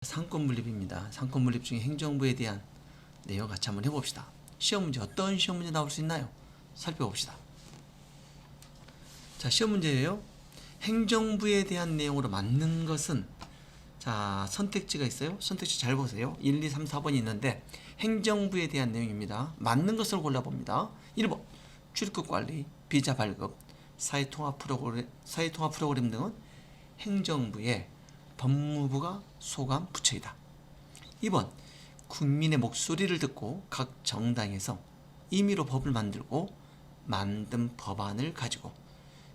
상권분립입니다. 상권분립 중에 행정부에 대한 내용 같이 한번 해봅시다. 시험 문제 어떤 시험 문제 나올 수 있나요? 살펴봅시다. 자, 시험 문제예요. 행정부에 대한 내용으로 맞는 것은, 자, 선택지가 있어요. 선택지 잘 보세요. 1, 2, 3, 4번이 있는데 행정부에 대한 내용입니다. 맞는 것을 골라봅니다. 1번 출입국 관리, 비자 발급, 사회통합 프로그램 등은 행정부의 법무부가 소관 부처이다. 2번 국민의 목소리를 듣고 각 정당에서 임의로 법을 만들고 만든 법안을 가지고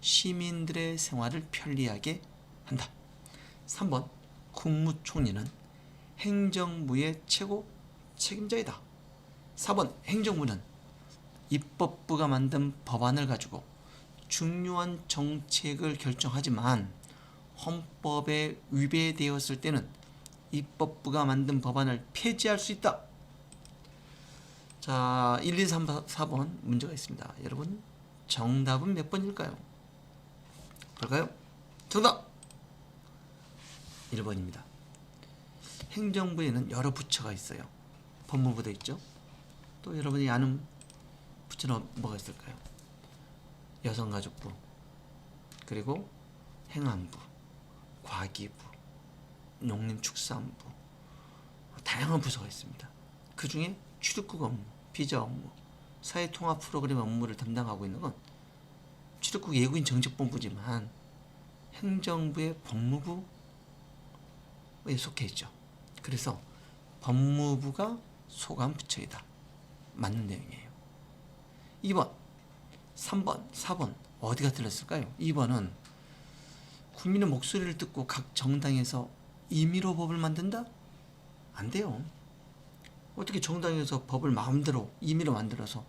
시민들의 생활을 편리하게 한다. 3번 국무총리는 행정부의 최고 책임자이다. 4번 행정부는 입법부가 만든 법안을 가지고 중요한 정책을 결정하지만 헌법에 위배되었을 때는 입법부가 만든 법안을 폐지할 수 있다. 자, 1, 2, 3, 4번 문제가 있습니다. 여러분, 정답은 몇 번일까요? 볼까요? 정답! 1번입니다. 행정부에는 여러 부처가 있어요. 법무부도 있죠. 또 여러분이 아는 부처는 뭐가 있을까요? 여성가족부, 그리고 행안부, 과기부, 농림축산부, 다양한 부서가 있습니다. 그 중에 출입국 업무, 비자 업무, 사회통합 프로그램 업무를 담당하고 있는 건 출입국 예국인 정책본부지만 행정부의 법무부에 속해 있죠. 그래서 법무부가 소관 부처이다. 맞는 내용이에요. 2번, 3번, 4번 어디가 틀렸을까요? 2번은 국민의 목소리를 듣고 각 정당에서 임의로 법을 만든다? 안 돼요. 어떻게 정당에서 법을 마음대로 임의로 만들어서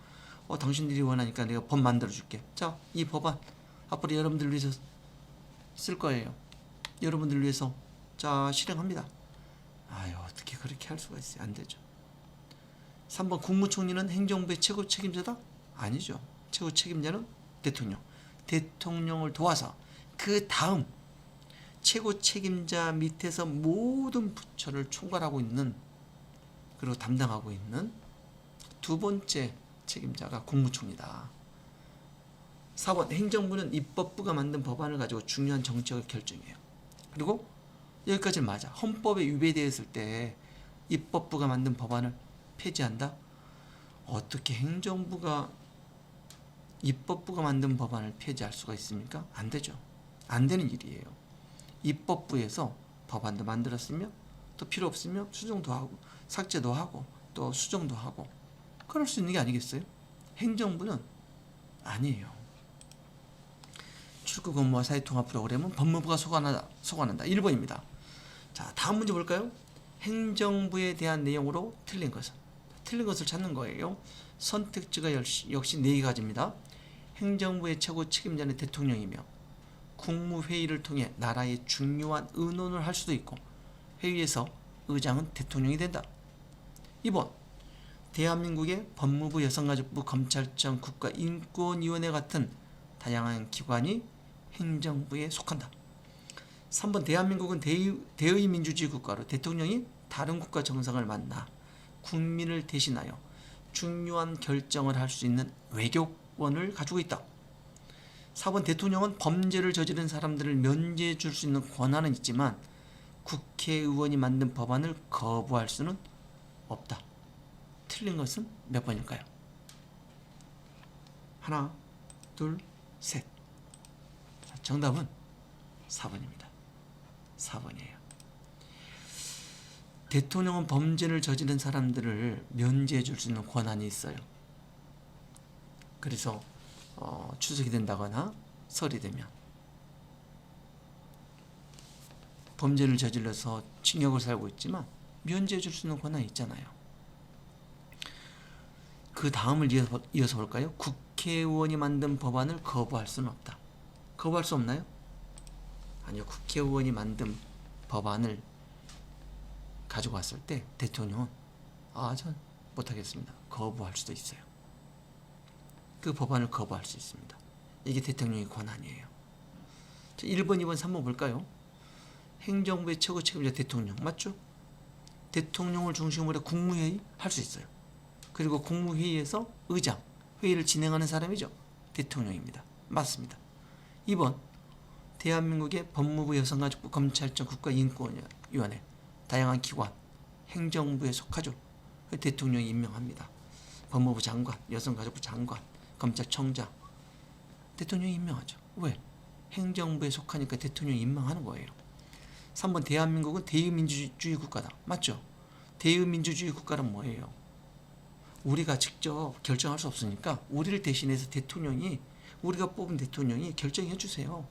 당신들이 원하니까 내가 법 만들어 줄게. 자, 이 법안 앞으로 여러분들 위해서 쓸 거예요. 여러분들 위해서 자 실행합니다. 아유, 어떻게 그렇게 할 수가 있어요? 안 되죠. 3번 국무총리는 행정부의 최고 책임자다? 아니죠. 최고 책임자는 대통령. 대통령을 도와서 그 다음 최고 책임자 밑에서 모든 부처를 총괄하고 있는, 그리고 담당하고 있는 두 번째 책임자가 국무총리다. 4번 행정부는 입법부가 만든 법안을 가지고 중요한 정책을 결정해요. 그리고 여기까지는 맞아. 헌법에 위배되었을 때 입법부가 만든 법안을 폐지한다? 어떻게 행정부가 입법부가 만든 법안을 폐지할 수가 있습니까? 안 되죠. 안 되는 일이에요. 입법부에서 법안도 만들었으며 또 필요 없으면 수정도 하고 삭제도 하고 또 수정도 하고 그럴 수 있는 게 아니겠어요? 행정부는 아니에요. 출입국 업무와 사회통합 프로그램은 법무부가 소관한다. 1번입니다. 자, 다음 문제 볼까요? 행정부에 대한 내용으로 틀린 것을 찾는 거예요. 선택지가 역시 4가지입니다. 행정부의 최고 책임자는 대통령이며 국무회의를 통해 나라의 중요한 의논을 할 수도 있고 회의에서 의장은 대통령이 된다. 2번 대한민국의 법무부, 여성가족부, 검찰청, 국가인권위원회 같은 다양한 기관이 행정부에 속한다. 3번 대한민국은 대의 민주주의 국가로 대통령이 다른 국가 정상을 만나 국민을 대신하여 중요한 결정을 할 수 있는 외교권을 가지고 있다. 4번 대통령은 범죄를 저지른 사람들을 면제해 줄 수 있는 권한은 있지만 국회의원이 만든 법안을 거부할 수는 없다. 틀린 것은 몇 번일까요? 하나, 둘, 셋. 정답은 4번입니다. 4번이에요. 대통령은 범죄를 저지른 사람들을 면제해 줄 수 있는 권한이 있어요. 그래서 추석이 된다거나 설이 되면 범죄를 저질러서 징역을 살고 있지만 면제해 줄 수 있는 권한이 있잖아요. 그 다음을 이어서 볼까요? 국회의원이 만든 법안을 거부할 수는 없다. 거부할 수 없나요? 아니요. 국회의원이 만든 법안을 가지고 왔을 때 대통령은 전 못하겠습니다. 거부할 수도 있어요. 그 법안을 거부할 수 있습니다. 이게 대통령의 권한이에요. 1번, 2번, 3번 볼까요? 행정부의 최고 책임자 대통령 맞죠? 대통령을 중심으로 국무회의 할 수 있어요. 그리고 국무회의에서 의장, 회의를 진행하는 사람이죠. 대통령입니다. 맞습니다. 2번 대한민국의 법무부, 여성가족부, 검찰청, 국가인권위원회 다양한 기관, 행정부에 속하죠. 대통령이 임명합니다. 법무부 장관, 여성가족부 장관, 검찰청장 대통령이 임명하죠. 왜? 행정부에 속하니까 대통령이 임명하는 거예요. 3번 대한민국은 대의민주주의 국가다. 맞죠? 대의민주주의 국가는 뭐예요? 우리가 직접 결정할 수 없으니까 우리를 대신해서 대통령이, 우리가 뽑은 대통령이 결정해 주세요.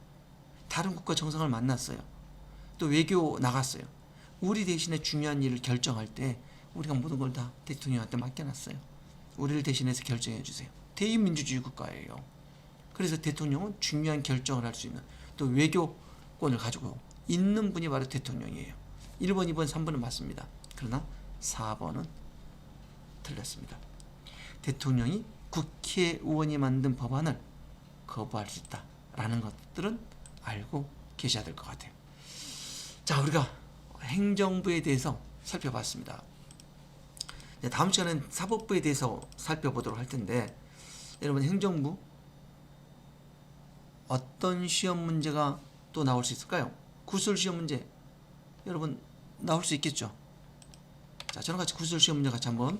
다른 국가 정상을 만났어요. 또 외교 나갔어요. 우리 대신에 중요한 일을 결정할 때 우리가 모든 걸 다 대통령한테 맡겨놨어요. 우리를 대신해서 결정해 주세요. 대의민주주의 국가예요. 그래서 대통령은 중요한 결정을 할 수 있는, 또 외교권을 가지고 있는 분이 바로 대통령이에요. 1번, 2번, 3번은 맞습니다. 그러나 4번은 틀렸습니다. 대통령이 국회의원이 만든 법안을 거부할 수 있다라는 것들은 알고 계셔야 될 것 같아요. 자, 우리가 행정부에 대해서 살펴봤습니다. 다음 시간에는 사법부에 대해서 살펴보도록 할 텐데, 여러분 행정부 어떤 시험 문제가 또 나올 수 있을까요? 구술 시험 문제 여러분 나올 수 있겠죠? 자, 저랑 같이 구술 시험 문제 같이 한번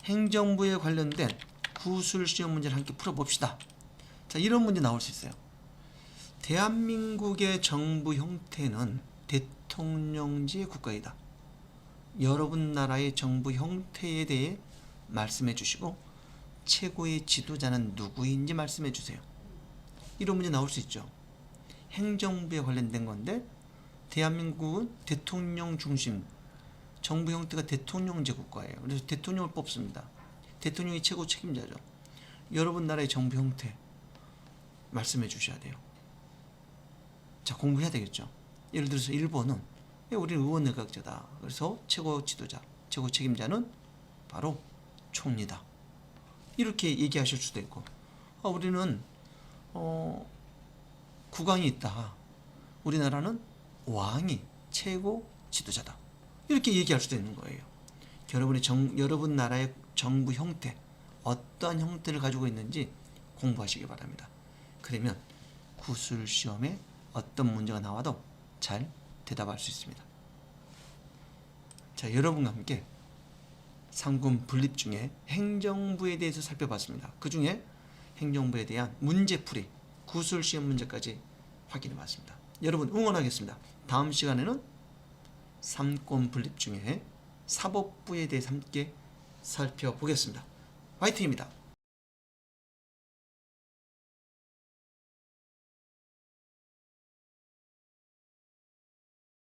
행정부에 관련된 구술 시험 문제를 함께 풀어봅시다. 자, 이런 문제 나올 수 있어요. 대한민국의 정부 형태는 대통령제 국가이다. 여러분 나라의 정부 형태에 대해 말씀해 주시고 최고의 지도자는 누구인지 말씀해 주세요. 이런 문제 나올 수 있죠. 행정부에 관련된 건데 대한민국은 대통령 중심, 정부 형태가 대통령제 국가예요. 그래서 대통령을 뽑습니다. 대통령이 최고 책임자죠. 여러분 나라의 정부 형태 말씀해 주셔야 돼요. 자, 공부해야 되겠죠. 예를 들어서 일본은 우리는 의원 내각제다. 그래서 최고 지도자, 최고 책임자는 바로 총리다. 이렇게 얘기하실 수도 있고, 우리는 국왕이 있다. 우리나라는 왕이 최고 지도자다. 이렇게 얘기할 수도 있는 거예요. 여러분 나라의 정부 형태, 어떠한 형태를 가지고 있는지 공부하시기 바랍니다. 그러면 구술 시험에 어떤 문제가 나와도 잘 대답할 수 있습니다. 자, 여러분과 함께 상금 분립 중에 행정부에 대해서 살펴봤습니다. 그 중에 행정부에 대한 문제풀이, 구술 시험 문제까지 확인해 봤습니다. 여러분 응원하겠습니다. 다음 시간에는 삼권 분립 중에 사법부에 대해서 함께 살펴보겠습니다. 화이팅입니다.